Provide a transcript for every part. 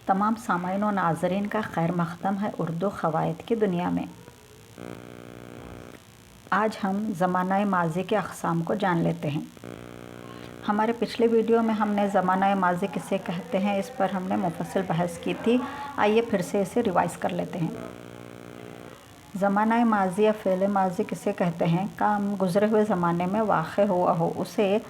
तमाम सामाईन और नाज़रीन का खैर मक़दम है उर्दू क़वायद की दुनिया में। आज हम ज़माना माज़ी के अक़साम को जान लेते हैं। हमारे पिछले वीडियो में हमने ज़माना माज़ी किसे कहते हैं इस पर हमने मुफ़स्सिल बहस की थी। आइए फिर से इसे रिवाइज़ कर लेते हैं। ज़माना माज़ी या फ़ेल माज़ी किसे कहते हैं? काम गुज़रे हुए ज़माने में वाक़ हुआ हो उसे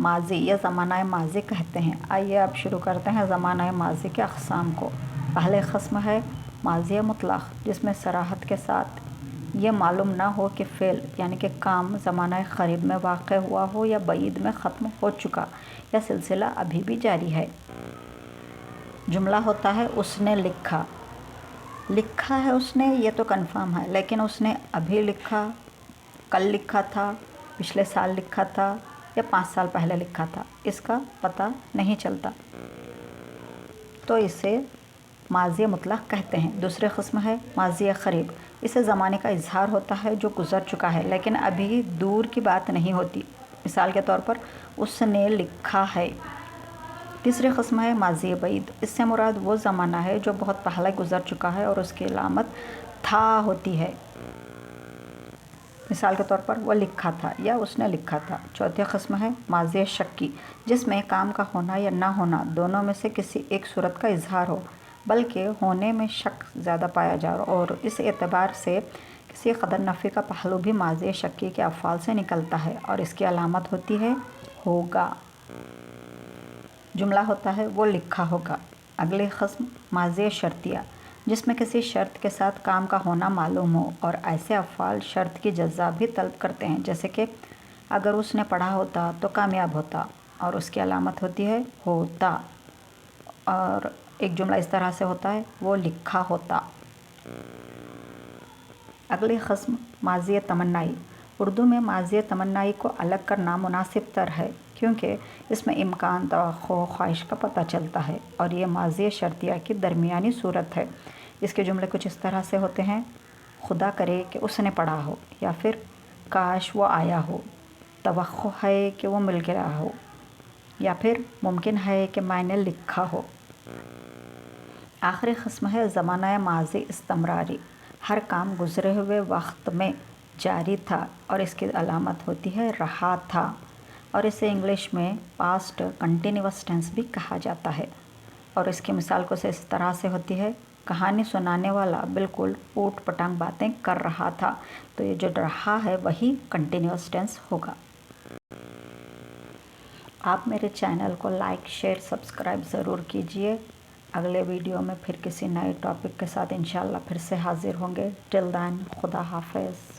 माज़ी या ज़माना माज़ी कहते हैं। आइए अब शुरू करते हैं ज़माना माज़ी के अक़साम को। पहले क़स्म है माज़ी मुतलक़, जिसमें सराहत के साथ ये मालूम ना हो कि फ़ेल यानी कि काम ज़माना क़रीब में वाक़ हुआ हो या बईद में ख़त्म हो चुका या सिलसिला अभी भी जारी है। जुमला होता है उसने लिखा। लिखा है उसने, ये तो कन्फ़र्म है, लेकिन उसने अभी लिखा, कल लिखा था, पिछले साल लिखा था या 5 साल पहले लिखा था, इसका पता नहीं चलता, तो इसे माज़ी मुतलक़ कहते हैं। दूसरी क़स्म है माज़ी क़रीब। इसे ज़माने का इज़हार होता है जो गुज़र चुका है लेकिन अभी दूर की बात नहीं होती। मिसाल के तौर पर उसने लिखा है। तीसरी क़स्म है माज़ी बईद। इससे मुराद वो ज़माना है जो बहुत पहले गुज़र चुका है और उसकी अलामत था होती है। मिसाल के तौर पर वो लिखा था या उसने लिखा था। चौथी क़स्म है माज़ी शक्की, जिसमें काम का होना या ना होना दोनों में से किसी एक सूरत का इज़हार हो, बल्कि होने में शक ज़्यादा पाया जा रहा और इस एतबार से किसी कदर नफ़ी का पहलू भी माज़ी शक्की के अफ़आल से निकलता है और इसकी अलामत होती है होगा। जुमला होता है वो लिखा होगा। अगली क़स्म माज़ी शर्तिया, जिसमें किसी शर्त के साथ काम का होना मालूम हो और ऐसे अफ़आल शर्त की जज़ा भी तलब करते हैं, जैसे कि अगर उसने पढ़ा होता तो कामयाब होता और उसकी अलामत होती है होता। और एक जुमला इस तरह से होता है वो लिखा होता। अगली क़स्म माज़ी तमन्नाई। उर्दू में माज़ी तमन्नाई को अलग करना मुनासिब तर है क्योंकि इसमें इम्कान, तवक्को, ख्वाहिश का पता चलता है और ये माज़ी शर्तिया की दरमियानी सूरत है। इसके जुमले कुछ इस तरह से होते हैं, खुदा करे कि उसने पढ़ा हो, या फिर काश वो आया हो, तवक्को है कि वो मिल गया हो, या फिर मुमकिन है कि मैंने लिखा हो। आखिरी क़स्म है ज़माना माज़ी इस्तमरारी। हर काम गुज़रे हुए वक्त में जारी था और इसकी अलामत होती है रहा था और इसे इंग्लिश में पास्ट कंटिन्यूअस टेंस भी कहा जाता है। और इसकी मिसाल कुछ इस तरह से होती है, कहानी सुनाने वाला बिल्कुल ऊट पटांग बातें कर रहा था, तो ये जो रहा है वही कंटिन्यूअस टेंस होगा। आप मेरे चैनल को लाइक, शेयर, सब्सक्राइब ज़रूर कीजिए। अगले वीडियो में फिर किसी नए टॉपिक के साथ इंशाल्लाह फिर से हाज़िर होंगे। टिल देन खुदा हाफ़िज़।